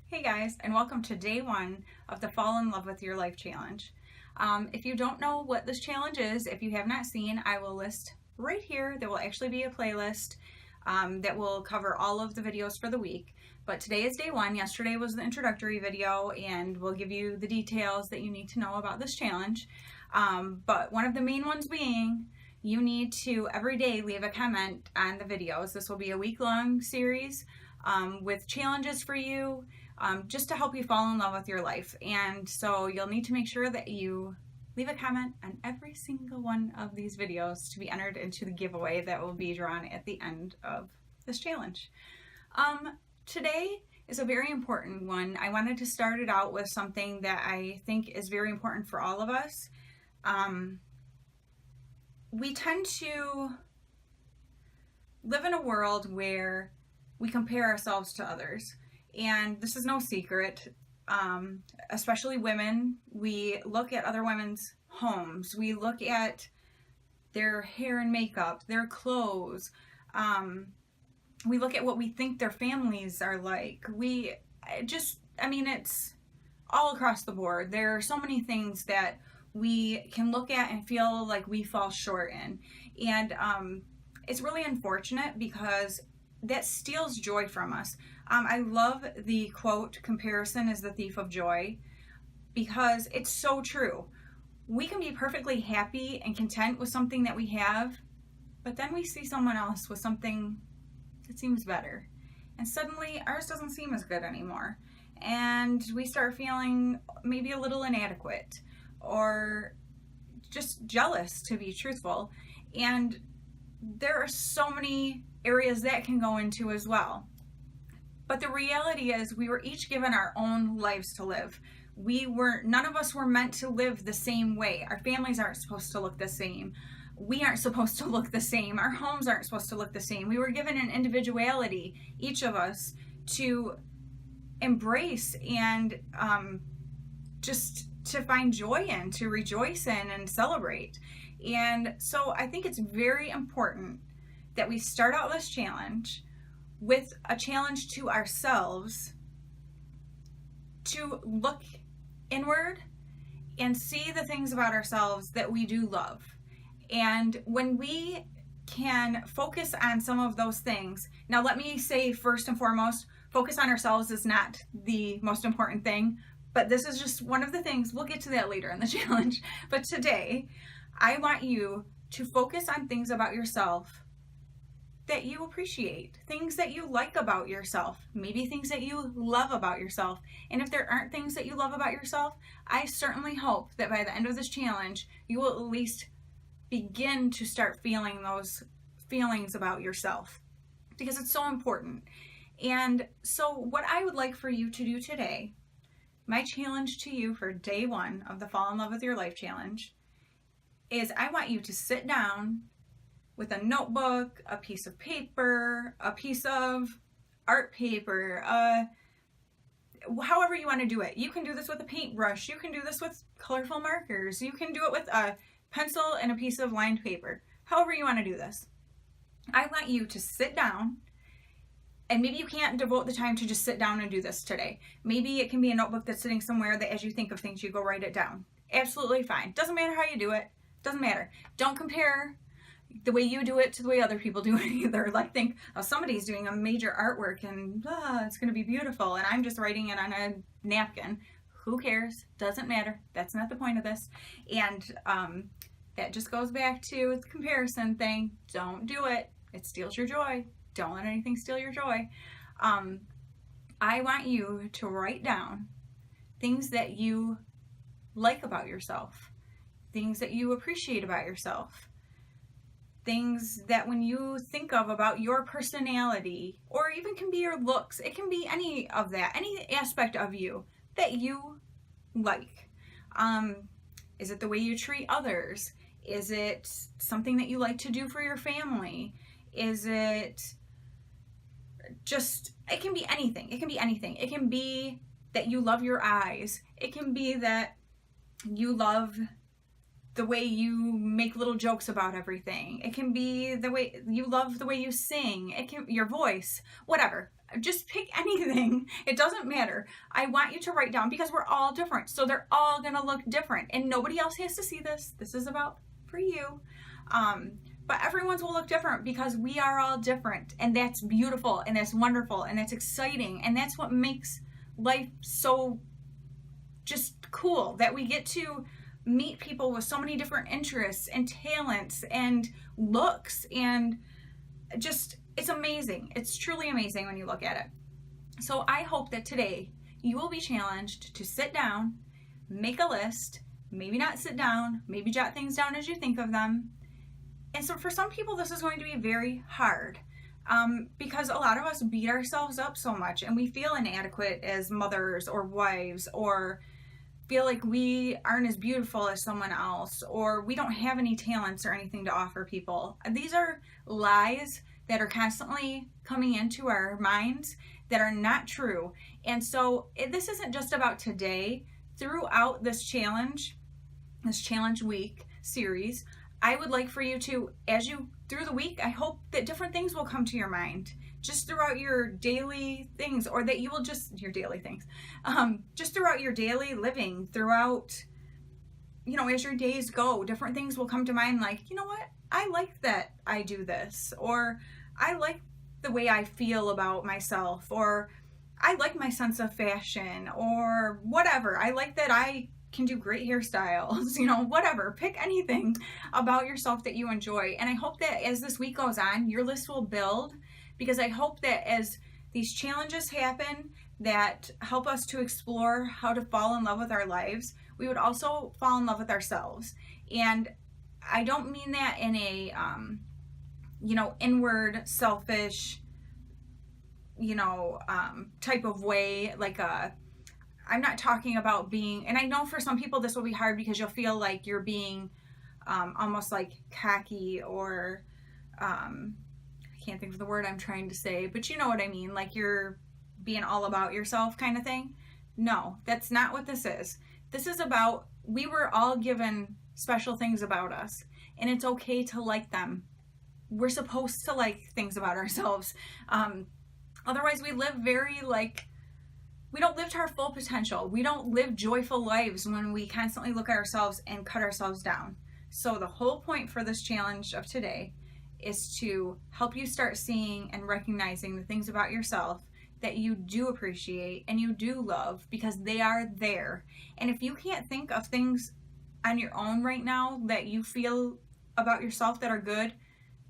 Hey guys, and welcome to day one of the Fall in Love with Your Life challenge. If you don't know what this challenge is, if you have not seen, I will list right here. There will actually be a playlist that will cover all of the videos for the week. But today is day one. Yesterday was the introductory video, and we'll give you the details that you need to know about this challenge. But one of the main ones being, you need to every day leave a comment on the videos. This will be a week-long series with challenges for you. Just to help you fall in love with your life. And so you'll need to make sure that you leave a comment on every single one of these videos to be entered into the giveaway that will be drawn at the end of this challenge. Today is a very important one. I wanted to start it out with something that I think is very important for all of us. We tend to live in a world where we compare ourselves to others. And this is no secret, especially women. We look at other women's homes. We look at their hair and makeup, their clothes. We look at what we think their families are like. It's all across the board. There are so many things that we can look at and feel like we fall short in. And it's really unfortunate because that steals joy from us. I love the quote, "Comparison is the thief of joy," because it's so true. We can be perfectly happy and content with something that we have, but then we see someone else with something that seems better, and suddenly ours doesn't seem as good anymore. And we start feeling maybe a little inadequate or just jealous, to be truthful. And there are so many areas that can go into as well. But the reality is we were each given our own lives to live. None of us were meant to live the same way. Our families aren't supposed to look the same. We aren't supposed to look the same. Our homes aren't supposed to look the same. We were given an individuality, each of us, to embrace and just to find joy in, to rejoice in and celebrate. And so I think it's very important that we start out this challenge with a challenge to ourselves to look inward and see the things about ourselves that we do love. And when we can focus on some of those things, now let me say first and foremost, focus on ourselves is not the most important thing, but this is just one of the things. We'll get to that later in the challenge. But today, I want you to focus on things about yourself that you appreciate, things that you like about yourself, maybe things that you love about yourself. And if there aren't things that you love about yourself, I certainly hope that by the end of this challenge, you will at least begin to start feeling those feelings about yourself, because it's so important. And so what I would like for you to do today, my challenge to you for day one of the Fall in Love with Your Life challenge, is I want you to sit down with a notebook, a piece of paper, a piece of art paper, however you want to do it. You can do this with a paintbrush. You can do this with colorful markers. You can do it with a pencil and a piece of lined paper. However you want to do this. I want you to sit down, and maybe you can't devote the time to just sit down and do this today. Maybe it can be a notebook that's sitting somewhere that as you think of things, you go write it down. Absolutely fine. Doesn't matter how you do it. Doesn't matter. Don't compare the way you do it to the way other people do it either. Like think, oh, somebody's doing a major artwork and it's going to be beautiful, and I'm just writing it on a napkin. Who cares? Doesn't matter. That's not the point of this. And that just goes back to the comparison thing. Don't do it. It steals your joy. Don't let anything steal your joy. I want you to write down things that you like about yourself, things that you appreciate about yourself, things that when you think of about your personality, or even can be your looks, it can be any of that, any aspect of you that you like. Is it the way you treat others? Is it something that you like to do for your family? Is it just, it can be anything. It can be anything. It can be that you love your eyes. It can be that you love the way you make little jokes about everything. It can be the way you love the way you sing. It can your voice, whatever. Just pick anything. It doesn't matter. I want you to write down, because we're all different. So they're all going to look different, and nobody else has to see this. This is about for you. But everyone's will look different because we are all different, and that's beautiful, and that's wonderful, and that's exciting, and that's what makes life so just cool, that we get to meet people with so many different interests and talents and looks, and just, it's amazing. It's truly amazing when you look at it. So I hope that today you will be challenged to sit down, make a list, maybe not sit down, maybe jot things down as you think of them. And so for some people, this is going to be very hard, because a lot of us beat ourselves up so much, and we feel inadequate as mothers or wives, or feel like we aren't as beautiful as someone else, or we don't have any talents or anything to offer people. These are lies that are constantly coming into our minds that are not true. And so this isn't just about today. Throughout this challenge week series, I would like for you to, as you through the week, I hope that different things will come to your mind just throughout your daily things, or that you will just your daily things, just throughout your daily living, throughout, as your days go, different things will come to mind, like, you know what, I like that I do this, or I like the way I feel about myself, or I like my sense of fashion, or whatever. I like that I can do great hairstyles, whatever. Pick anything about yourself that you enjoy. And I hope that as this week goes on, your list will build, because I hope that as these challenges happen that help us to explore how to fall in love with our lives, we would also fall in love with ourselves. And I don't mean that in a, inward, selfish, type of way, like I'm not talking about being, and I know for some people this will be hard because you'll feel like you're being almost like cocky, or I can't think of the word I'm trying to say, but you know what I mean, like you're being all about yourself kind of thing. No, that's not what this is. This is about, we were all given special things about us, and it's okay to like them. We're supposed to like things about ourselves. Otherwise we live we don't live to our full potential. We don't live joyful lives when we constantly look at ourselves and cut ourselves down. So the whole point for this challenge of today is to help you start seeing and recognizing the things about yourself that you do appreciate and you do love, because they are there. And if you can't think of things on your own right now that you feel about yourself that are good,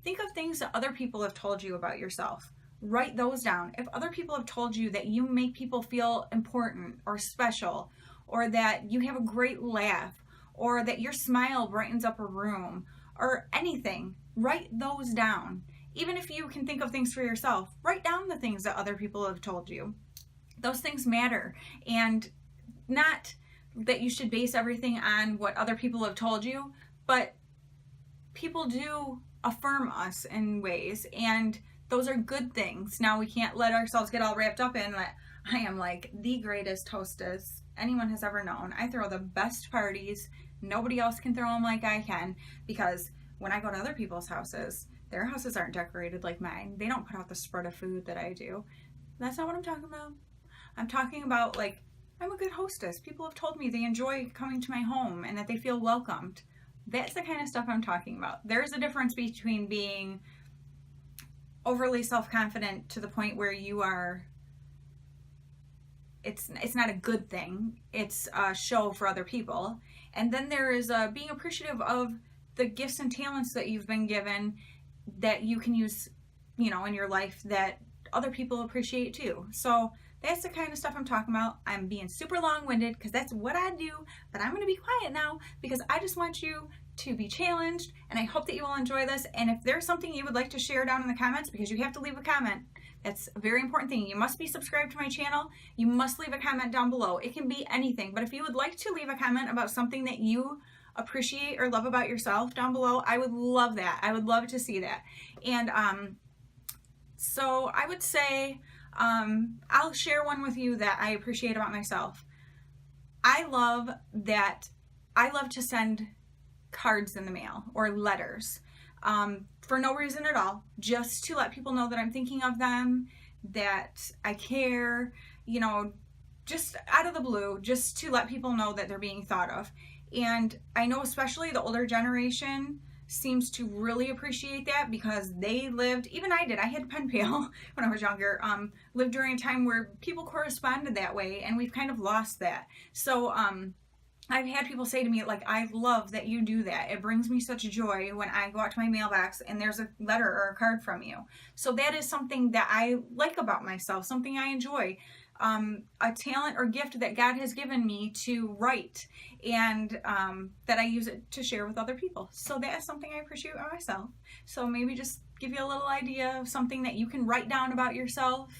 think of things that other people have told you about yourself. Write those down. If other people have told you that you make people feel important or special, or that you have a great laugh, or that your smile brightens up a room, or anything, write those down. Even if you can think of things for yourself, write down the things that other people have told you. Those things matter, and not that you should base everything on what other people have told you, but people do affirm us in ways, and those are good things. Now, we can't let ourselves get all wrapped up in that I am like the greatest hostess anyone has ever known. I throw the best parties. Nobody else can throw them like I can, because when I go to other people's houses, their houses aren't decorated like mine. They don't put out the spread of food that I do. That's not what I'm talking about. I'm talking about, like, I'm a good hostess. People have told me they enjoy coming to my home and that they feel welcomed. That's the kind of stuff I'm talking about. There's a difference between being overly self-confident to the point where you are, it's not a good thing. It's a show for other people. And then there is being appreciative of the gifts and talents that you've been given that you can use, in your life that other people appreciate too. So that's the kind of stuff I'm talking about. I'm being super long-winded because that's what I do, but I'm going to be quiet now because I just want you to be challenged, and I hope that you will enjoy this. And if there's something you would like to share down in the comments, because you have to leave a comment, that's a very important thing. You must be subscribed to my channel. You must leave a comment down below. It can be anything, but if you would like to leave a comment about something that you appreciate or love about yourself down below, I would love that. I would love to see that. And so I would say I'll share one with you that I appreciate about myself. I love to send cards in the mail or letters, for no reason at all, just to let people know that I'm thinking of them, that I care, you know, just out of the blue, just to let people know that they're being thought of. And I know especially the older generation seems to really appreciate that, because they lived, even I did, I had a pen pal when I was younger, lived during a time where people corresponded that way, and we've kind of lost that. So I've had people say to me, like, I love that you do that. It brings me such joy when I go out to my mailbox and there's a letter or a card from you. So that is something that I like about myself, something I enjoy. A talent or gift that God has given me to write, and that I use it to share with other people. So that is something I appreciate about myself. So maybe just give you a little idea of something that you can write down about yourself,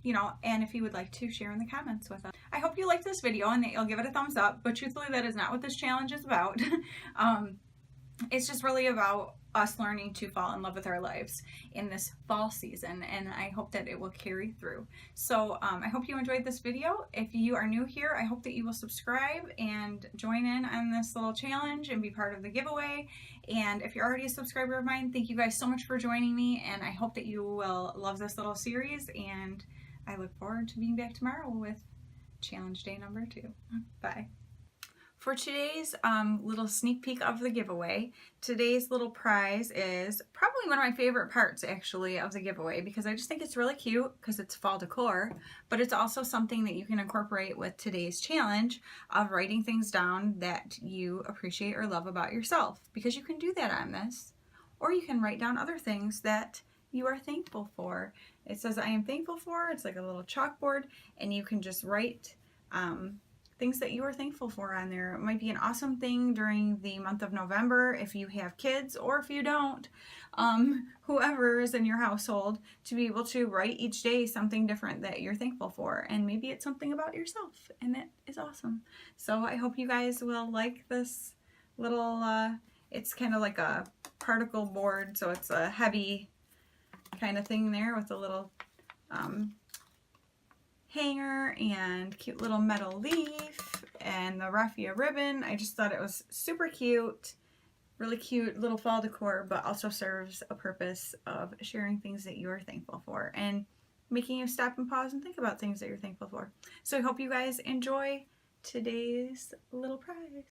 you know, and if you would like to share in the comments with us. I hope you liked this video and that you'll give it a thumbs up, but truthfully that is not what this challenge is about. It's just really about us learning to fall in love with our lives in this fall season, and I hope that it will carry through. So I hope you enjoyed this video. If you are new here, I hope that you will subscribe and join in on this little challenge and be part of the giveaway. And if you're already a subscriber of mine, thank you guys so much for joining me, and I hope that you will love this little series, and I look forward to being back tomorrow with challenge day number 2. Bye. For today's little sneak peek of the giveaway, today's little prize is probably one of my favorite parts, actually, of the giveaway, because I just think it's really cute because it's fall decor, but it's also something that you can incorporate with today's challenge of writing things down that you appreciate or love about yourself, because you can do that on this, or you can write down other things that you are thankful for. It says I am thankful for. It's like a little chalkboard, and you can just write things that you are thankful for on there. It might be an awesome thing during the month of November if you have kids, or if you don't, whoever is in your household, to be able to write each day something different that you're thankful for, and maybe it's something about yourself, and that is awesome. So I hope you guys will like this little, it's kind of like a particle board, so it's a heavy kind of thing there with a little hanger and cute little metal leaf and the raffia ribbon. I just thought it was super cute, really cute little fall decor, but also serves a purpose of sharing things that you are thankful for and making you stop and pause and think about things that you're thankful for. So I hope you guys enjoy today's little prize.